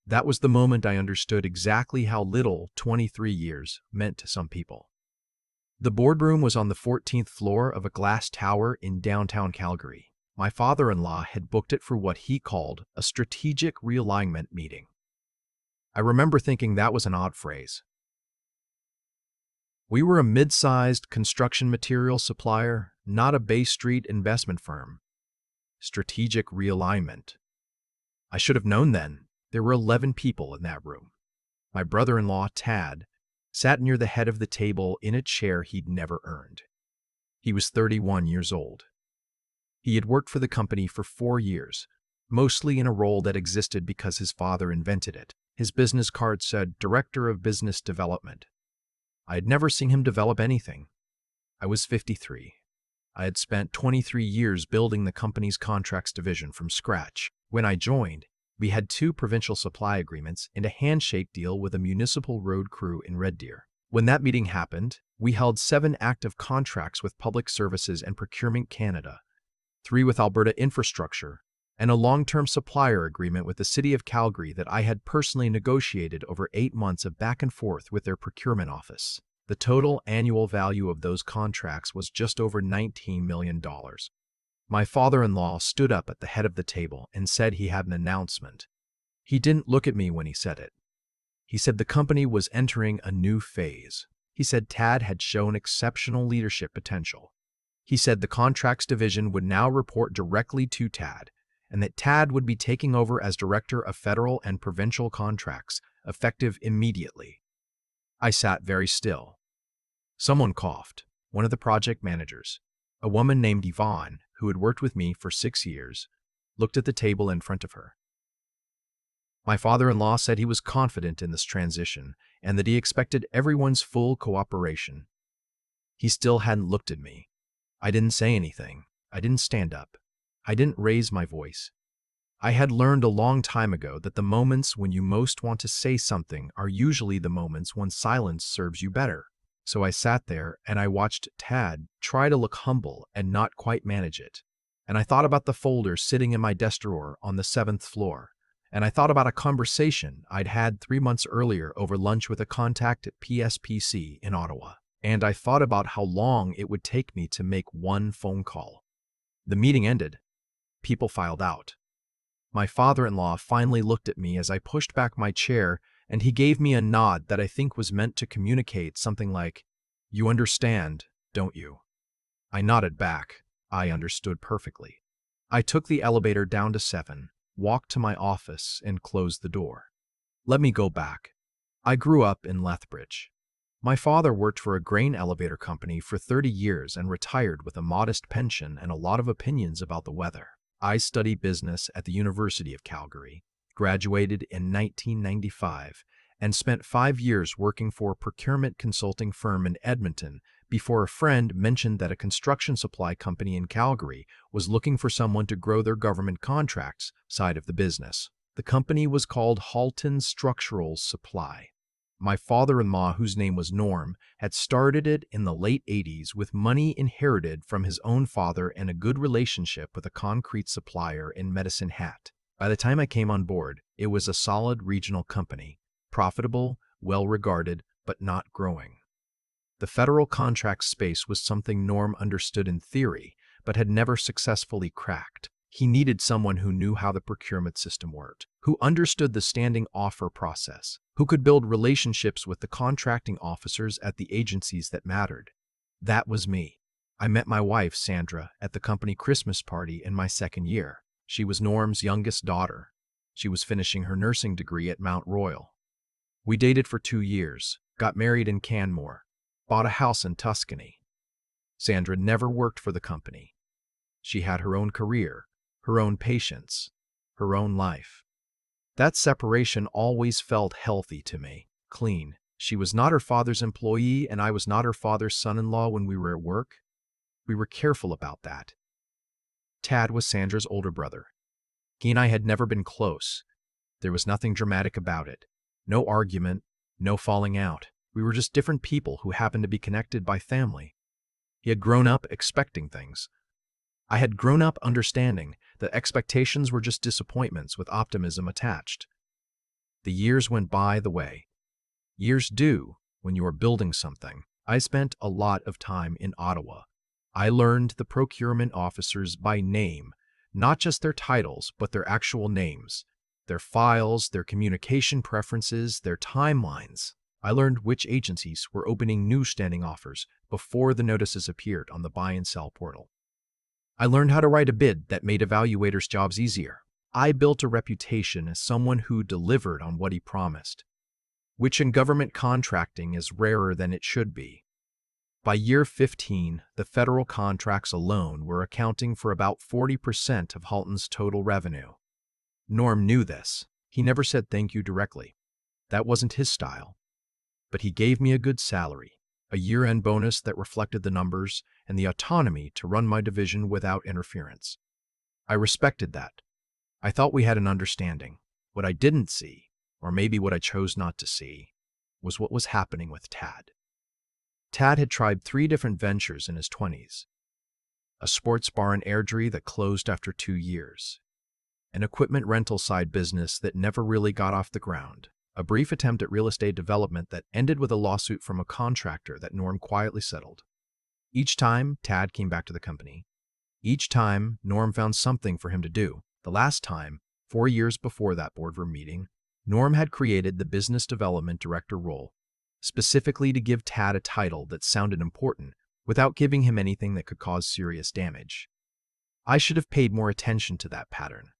That was the moment I understood exactly how little 23 years meant to some people. The boardroom was on the 14th floor of a glass tower in downtown Calgary. My father-in-law had booked it for what he called a strategic realignment meeting. I remember thinking that was an odd phrase. We were a mid-sized construction material supplier, not a Bay Street investment firm. Strategic realignment. I should have known then. There were 11 people in that room. My brother-in-law, Tad, sat near the head of the table in a chair he'd never earned. He was 31 years old. He had worked for the company for 4 years, mostly in a role that existed because his father invented it. His business card said Director of Business Development. I had never seen him develop anything. I was 53. I had spent 23 years building the company's contracts division from scratch. When I joined, we had 2 provincial supply agreements and a handshake deal with a municipal road crew in Red Deer. When that meeting happened, we held 7 active contracts with Public Services and Procurement Canada, 3 with Alberta Infrastructure, and a long-term supplier agreement with the City of Calgary that I had personally negotiated over 8 months of back and forth with their procurement office. The total annual value of those contracts was just over $19 million. My father-in-law stood up at the head of the table and said he had an announcement. He didn't look at me when he said it. He said the company was entering a new phase. He said Tad had shown exceptional leadership potential. He said the contracts division would now report directly to Tad, and that Tad would be taking over as Director of Federal and Provincial Contracts, effective immediately. I sat very still. Someone coughed, one of the project managers. A woman named Yvonne, who had worked with me for 6 years, looked at the table in front of her. My father-in-law said he was confident in this transition and that he expected everyone's full cooperation. He still hadn't looked at me. I didn't say anything. I didn't stand up. I didn't raise my voice. I had learned a long time ago that the moments when you most want to say something are usually the moments when silence serves you better. So I sat there and I watched Tad try to look humble and not quite manage it. And I thought about the folder sitting in my desk drawer on the 7th floor. And I thought about a conversation I'd had 3 months earlier over lunch with a contact at PSPC in Ottawa. And I thought about how long it would take me to make one phone call. The meeting ended. People filed out. My father-in-law finally looked at me as I pushed back my chair, and he gave me a nod that I think was meant to communicate something like, "You understand, don't you?" I nodded back. I understood perfectly. I took the elevator down to 7, walked to my office, and closed the door. Let me go back. I grew up in Lethbridge. My father worked for a grain elevator company for 30 years and retired with a modest pension and a lot of opinions about the weather. I studied business at the University of Calgary, graduated in 1995, and spent 5 years working for a procurement consulting firm in Edmonton before a friend mentioned that a construction supply company in Calgary was looking for someone to grow their government contracts side of the business. The company was called Halton Structural Supply. My father-in-law, whose name was Norm, had started it in the late 80s with money inherited from his own father and a good relationship with a concrete supplier in Medicine Hat. By the time I came on board, it was a solid regional company, profitable, well-regarded, but not growing. The federal contract space was something Norm understood in theory, but had never successfully cracked. He needed someone who knew how the procurement system worked, who understood the standing offer process, who could build relationships with the contracting officers at the agencies that mattered. That was me. I met my wife, Sandra, at the company Christmas party in my 2nd year. She was Norm's youngest daughter. She was finishing her nursing degree at Mount Royal. We dated for 2 years, got married in Canmore, bought a house in Tuscany. Sandra never worked for the company. She had her own career, her own patients, her own life. That separation always felt healthy to me, clean. She was not her father's employee, and I was not her father's son-in-law when we were at work. We were careful about that. Tad was Sandra's older brother. He and I had never been close. There was nothing dramatic about it. No argument, no falling out. We were just different people who happened to be connected by family. He had grown up expecting things. I had grown up understanding that expectations were just disappointments with optimism attached. The years went by the way years do when you are building something. I spent a lot of time in Ottawa. I learned the procurement officers by name, not just their titles, but their actual names, their files, their communication preferences, their timelines. I learned which agencies were opening new standing offers before the notices appeared on the buy and sell portal. I learned how to write a bid that made evaluators' jobs easier. I built a reputation as someone who delivered on what he promised, which in government contracting is rarer than it should be. By year 15, the federal contracts alone were accounting for about 40% of Halton's total revenue. Norm knew this. He never said thank you directly. That wasn't his style. But he gave me a good salary, a year-end bonus that reflected the numbers, and the autonomy to run my division without interference. I respected that. I thought we had an understanding. What I didn't see, or maybe what I chose not to see, was what was happening with Tad. Tad had tried 3 different ventures in his 20s. A sports bar in Airdrie that closed after 2 years. An equipment rental side business that never really got off the ground. A brief attempt at real estate development that ended with a lawsuit from a contractor that Norm quietly settled. Each time, Tad came back to the company. Each time, Norm found something for him to do. The last time, 4 years before that boardroom meeting, Norm had created the business development director role, specifically to give Tad a title that sounded important without giving him anything that could cause serious damage. I should have paid more attention to that pattern.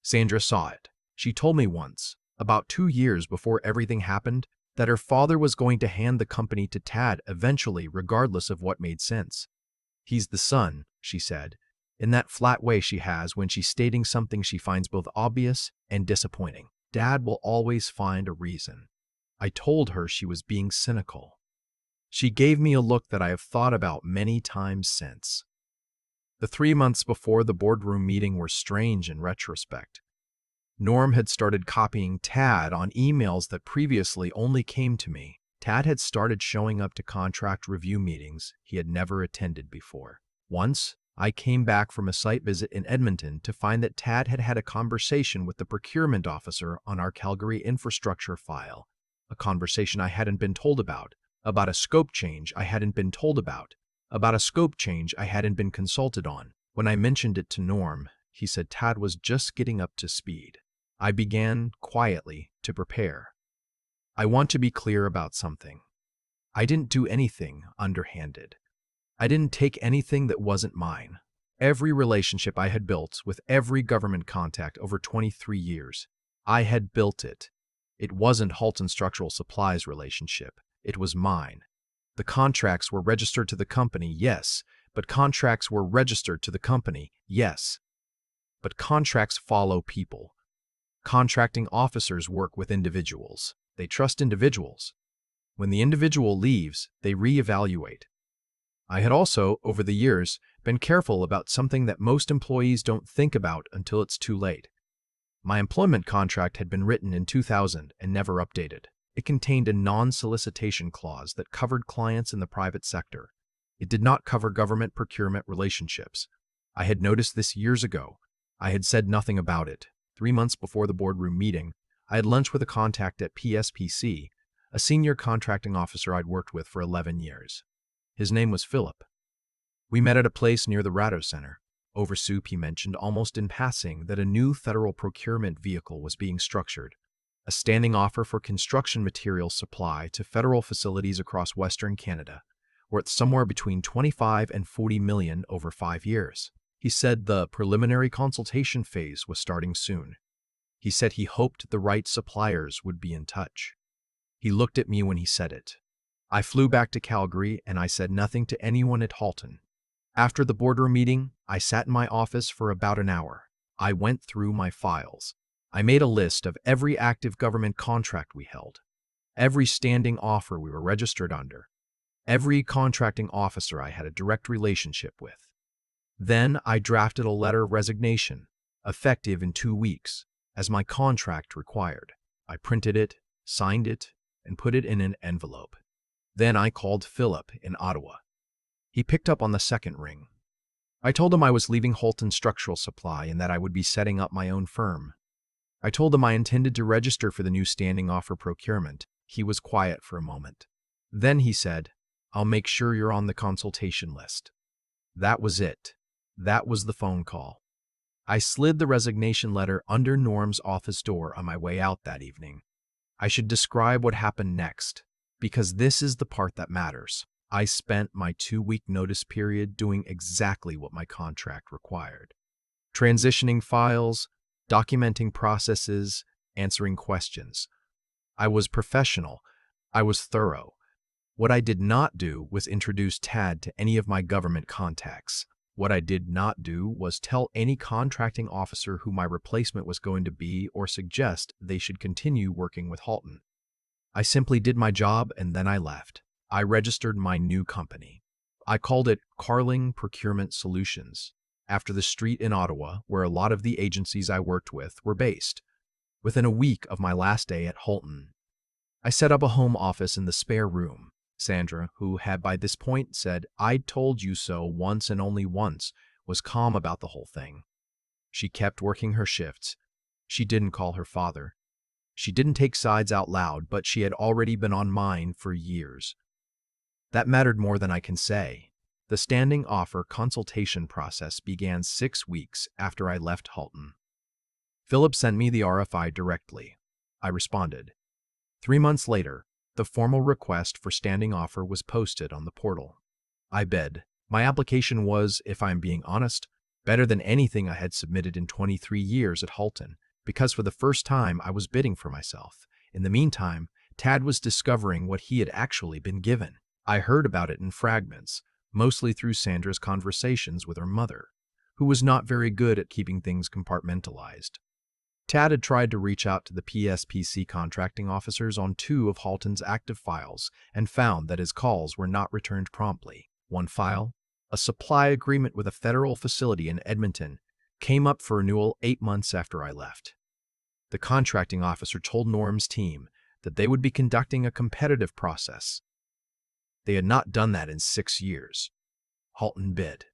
Sandra saw it. She told me once, about 2 years before everything happened, that her father was going to hand the company to Tad eventually, regardless of what made sense. He's the son, she said, in that flat way she has when she's stating something she finds both obvious and disappointing. Dad will always find a reason. I told her she was being cynical. She gave me a look that I have thought about many times since. The 3 months before the boardroom meeting were strange in retrospect. Norm had started copying Tad on emails that previously only came to me. Tad had started showing up to contract review meetings he had never attended before. Once, I came back from a site visit in Edmonton to find that Tad had had a conversation with the procurement officer on our Calgary infrastructure file, a conversation I hadn't been told about a scope change I hadn't been told about a scope change I hadn't been consulted on. When I mentioned it to Norm, he said Tad was just getting up to speed. I began, quietly, to prepare. I want to be clear about something. I didn't do anything underhanded. I didn't take anything that wasn't mine. Every relationship I had built with every government contact over 23 years, I had built it. It wasn't Halton Structural Supplies relationship. It was mine. The contracts were registered to the company, yes, but contracts were registered to the company, yes. But contracts follow people. Contracting officers work with individuals. They trust individuals. When the individual leaves, they reevaluate. I had also, over the years, been careful about something that most employees don't think about until it's too late. My employment contract had been written in 2000 and never updated. It contained a non-solicitation clause that covered clients in the private sector. It did not cover government procurement relationships. I had noticed this years ago. I had said nothing about it. 3 months before the boardroom meeting, I had lunch with a contact at PSPC, a senior contracting officer I'd worked with for 11 years. His name was Philip. We met at a place near the Ratto Center. Over soup, he mentioned almost in passing that a new federal procurement vehicle was being structured, a standing offer for construction material supply to federal facilities across Western Canada, worth somewhere between 25 and 40 million over 5 years. He said the preliminary consultation phase was starting soon. He said he hoped the right suppliers would be in touch. He looked at me when he said it. I flew back to Calgary and I said nothing to anyone at Halton. After the boardroom meeting, I sat in my office for about an hour. I went through my files. I made a list of every active government contract we held, every standing offer we were registered under, every contracting officer I had a direct relationship with. Then I drafted a letter of resignation, effective in 2 weeks, as my contract required. I printed it, signed it, and put it in an envelope. Then I called Philip in Ottawa. He picked up on the second ring. I told him I was leaving Halton Structural Supply and that I would be setting up my own firm. I told him I intended to register for the new standing offer procurement. He was quiet for a moment. Then he said, "I'll make sure you're on the consultation list." That was it. That was the phone call. I slid the resignation letter under Norm's office door on my way out that evening. I should describe what happened next, because this is the part that matters. I spent my 2-week notice period doing exactly what my contract required. Transitioning files, documenting processes, answering questions. I was professional. I was thorough. What I did not do was introduce Tad to any of my government contacts. What I did not do was tell any contracting officer who my replacement was going to be or suggest they should continue working with Halton. I simply did my job and then I left. I registered my new company. I called it Carling Procurement Solutions, after the street in Ottawa where a lot of the agencies I worked with were based. Within a week of my last day at Halton, I set up a home office in the spare room. Sandra, who had by this point said, "I told you so once and only once," was calm about the whole thing. She kept working her shifts. She didn't call her father. She didn't take sides out loud, but she had already been on mine for years. That mattered more than I can say. The standing offer consultation process began 6 weeks after I left Halton. Philip sent me the RFI directly. I responded. 3 months later, the formal request for standing offer was posted on the portal. I bid. My application was, if I'm being honest, better than anything I had submitted in 23 years at Halton, because for the first time I was bidding for myself. In the meantime, Tad was discovering what he had actually been given. I heard about it in fragments, mostly through Sandra's conversations with her mother, who was not very good at keeping things compartmentalized. Tad had tried to reach out to the PSPC contracting officers on 2 of Halton's active files and found that his calls were not returned promptly. One file, a supply agreement with a federal facility in Edmonton, came up for renewal 8 months after I left. The contracting officer told Norm's team that they would be conducting a competitive process. They had not done that in 6 years. Halton bid.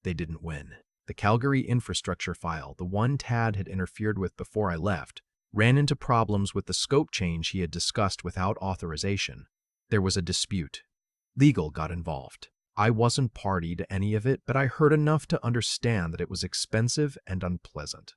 They didn't win. The Calgary infrastructure file, the one Tad had interfered with before I left, ran into problems with the scope change he had discussed without authorization. There was a dispute. Legal got involved. I wasn't party to any of it, but I heard enough to understand that it was expensive and unpleasant.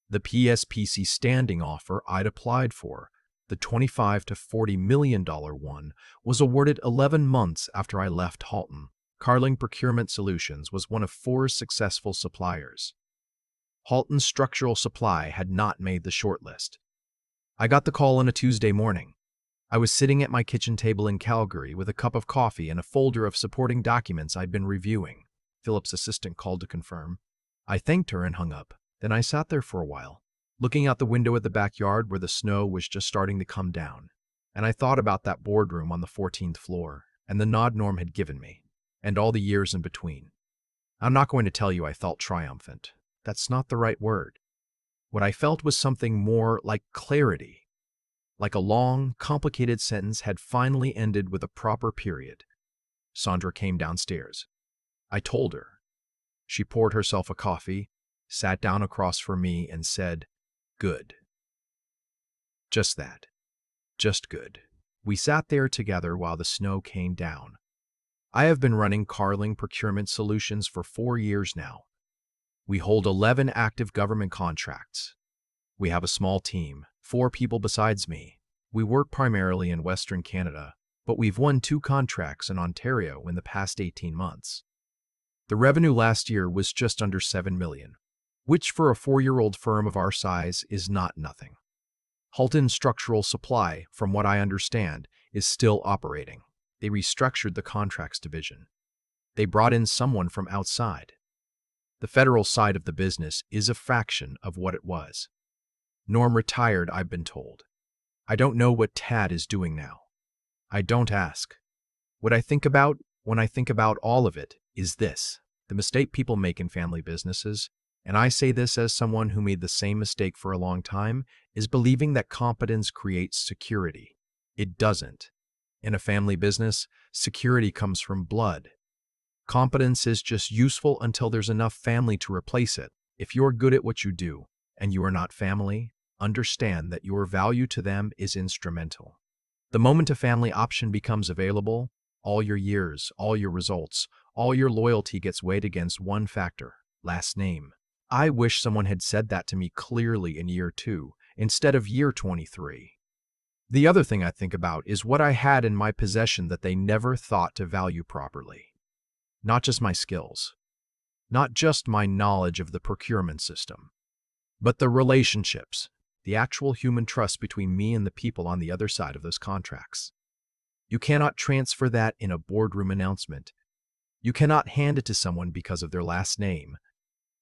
The PSPC standing offer I'd applied for, the $25 to $40 million one, was awarded 11 months after I left Halton. Carling Procurement Solutions was one of 4 successful suppliers. Halton's structural supply had not made the shortlist. I got the call on a Tuesday morning. I was sitting at my kitchen table in Calgary with a cup of coffee and a folder of supporting documents I'd been reviewing. Philip's assistant called to confirm. I thanked her and hung up. Then I sat there for a while, looking out the window at the backyard where the snow was just starting to come down. And I thought about that boardroom on the 14th floor and the nod Norm had given me, and all the years in between. I'm not going to tell you I felt triumphant. That's not the right word. What I felt was something more like clarity, like a long, complicated sentence had finally ended with a proper period. Sandra came downstairs. I told her. She poured herself a coffee, sat down across from me, and said, "Good." Just that. Just good. We sat there together while the snow came down. I have been running Carling Procurement Solutions for 4 years now. We hold 11 active government contracts. We have a small team, 4 people besides me. We work primarily in Western Canada, but we've won 2 contracts in Ontario in the past 18 months. The revenue last year was just under $7 million, which for a 4-year-old firm of our size is not nothing. Halton Structural Supply, from what I understand, is still operating. They restructured the contracts division. They brought in someone from outside. The federal side of the business is a fraction of what it was. Norm retired, I've been told. I don't know what Tad is doing now. I don't ask. What I think about when I think about all of it is this: the mistake people make in family businesses, and I say this as someone who made the same mistake for a long time, is believing that competence creates security. It doesn't. In a family business, security comes from blood. Competence is just useful until there's enough family to replace it. If you're good at what you do, and you are not family, understand that your value to them is instrumental. The moment a family option becomes available, all your years, all your results, all your loyalty gets weighed against one factor: last name. I wish someone had said that to me clearly in year 2 instead of year 23. The other thing I think about is what I had in my possession that they never thought to value properly. Not just my skills, not just my knowledge of the procurement system, but the relationships, the actual human trust between me and the people on the other side of those contracts. You cannot transfer that in a boardroom announcement. You cannot hand it to someone because of their last name.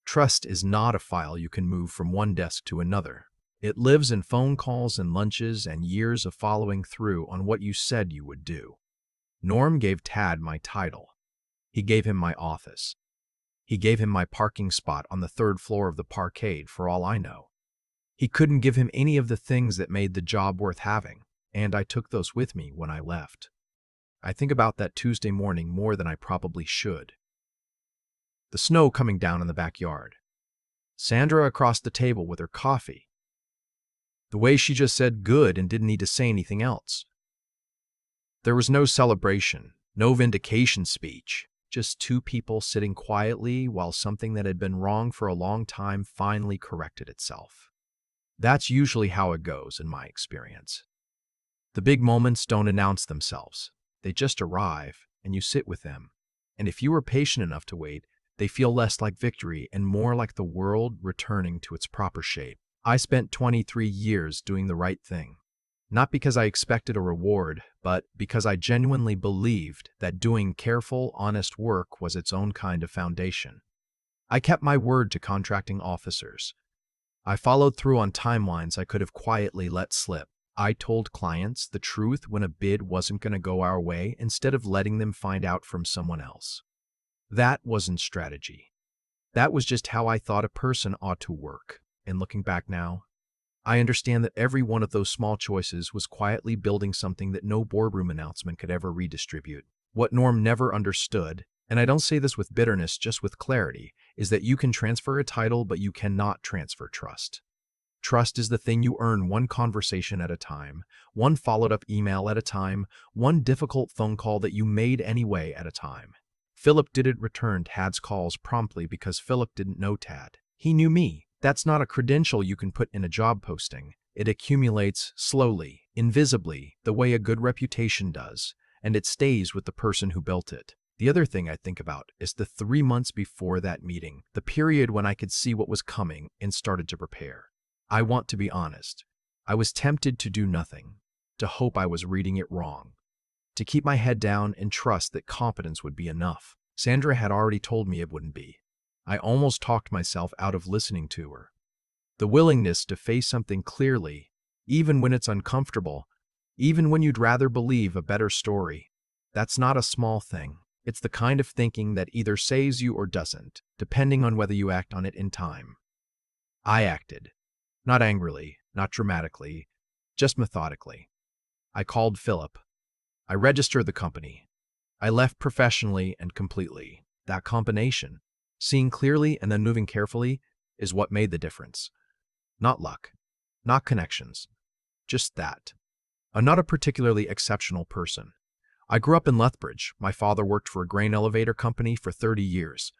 Trust is not a file you can move from one desk to another. It lives in phone calls and lunches and years of following through on what you said you would do. Norm gave Tad my title. He gave him my office. He gave him my parking spot on the 3rd floor of the parkade, for all I know. He couldn't give him any of the things that made the job worth having, and I took those with me when I left. I think about that Tuesday morning more than I probably should. The snow coming down in the backyard. Sandra across the table with her coffee. The way she just said good and didn't need to say anything else. There was no celebration, no vindication speech, just two people sitting quietly while something that had been wrong for a long time finally corrected itself. That's usually how it goes in my experience. The big moments don't announce themselves. They just arrive, and you sit with them. And if you were patient enough to wait, they feel less like victory and more like the world returning to its proper shape. I spent 23 years doing the right thing. Not because I expected a reward, but because I genuinely believed that doing careful, honest work was its own kind of foundation. I kept my word to contracting officers. I followed through on timelines I could have quietly let slip. I told clients the truth when a bid wasn't going to go our way instead of letting them find out from someone else. That wasn't strategy. That was just how I thought a person ought to work. And looking back now, I understand that every one of those small choices was quietly building something that no boardroom announcement could ever redistribute. What Norm never understood, and I don't say this with bitterness, just with clarity, is that you can transfer a title, but you cannot transfer trust. Trust is the thing you earn one conversation at a time, one followed-up email at a time, one difficult phone call that you made anyway at a time. Philip didn't return Tad's calls promptly because Philip didn't know Tad. He knew me. That's not a credential you can put in a job posting. It accumulates slowly, invisibly, the way a good reputation does, and it stays with the person who built it. The other thing I think about is the 3 months before that meeting, the period when I could see what was coming and started to prepare. I want to be honest. I was tempted to do nothing, to hope I was reading it wrong, to keep my head down and trust that competence would be enough. Sandra had already told me it wouldn't be. I almost talked myself out of listening to her. The willingness to face something clearly, even when it's uncomfortable, even when you'd rather believe a better story, that's not a small thing. It's the kind of thinking that either saves you or doesn't, depending on whether you act on it in time. I acted. Not angrily, not dramatically, just methodically. I called Philip. I registered the company. I left professionally and completely. That combination, seeing clearly and then moving carefully, is what made the difference. Not luck, not connections, just that. I'm not a particularly exceptional person. I grew up in Lethbridge. My father worked for a grain elevator company for 30 years.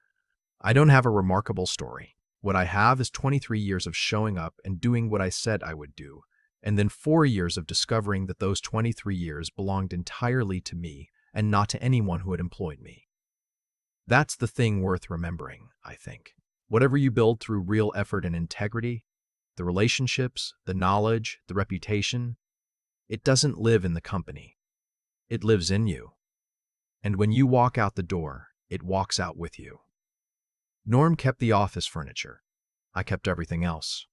I don't have a remarkable story. What I have is 23 years of showing up and doing what I said I would do, and then 4 years of discovering that those 23 years belonged entirely to me and not to anyone who had employed me. That's the thing worth remembering, I think. Whatever you build through real effort and integrity, the relationships, the knowledge, the reputation, it doesn't live in the company. It lives in you. And when you walk out the door, it walks out with you. Norm kept the office furniture. I kept everything else.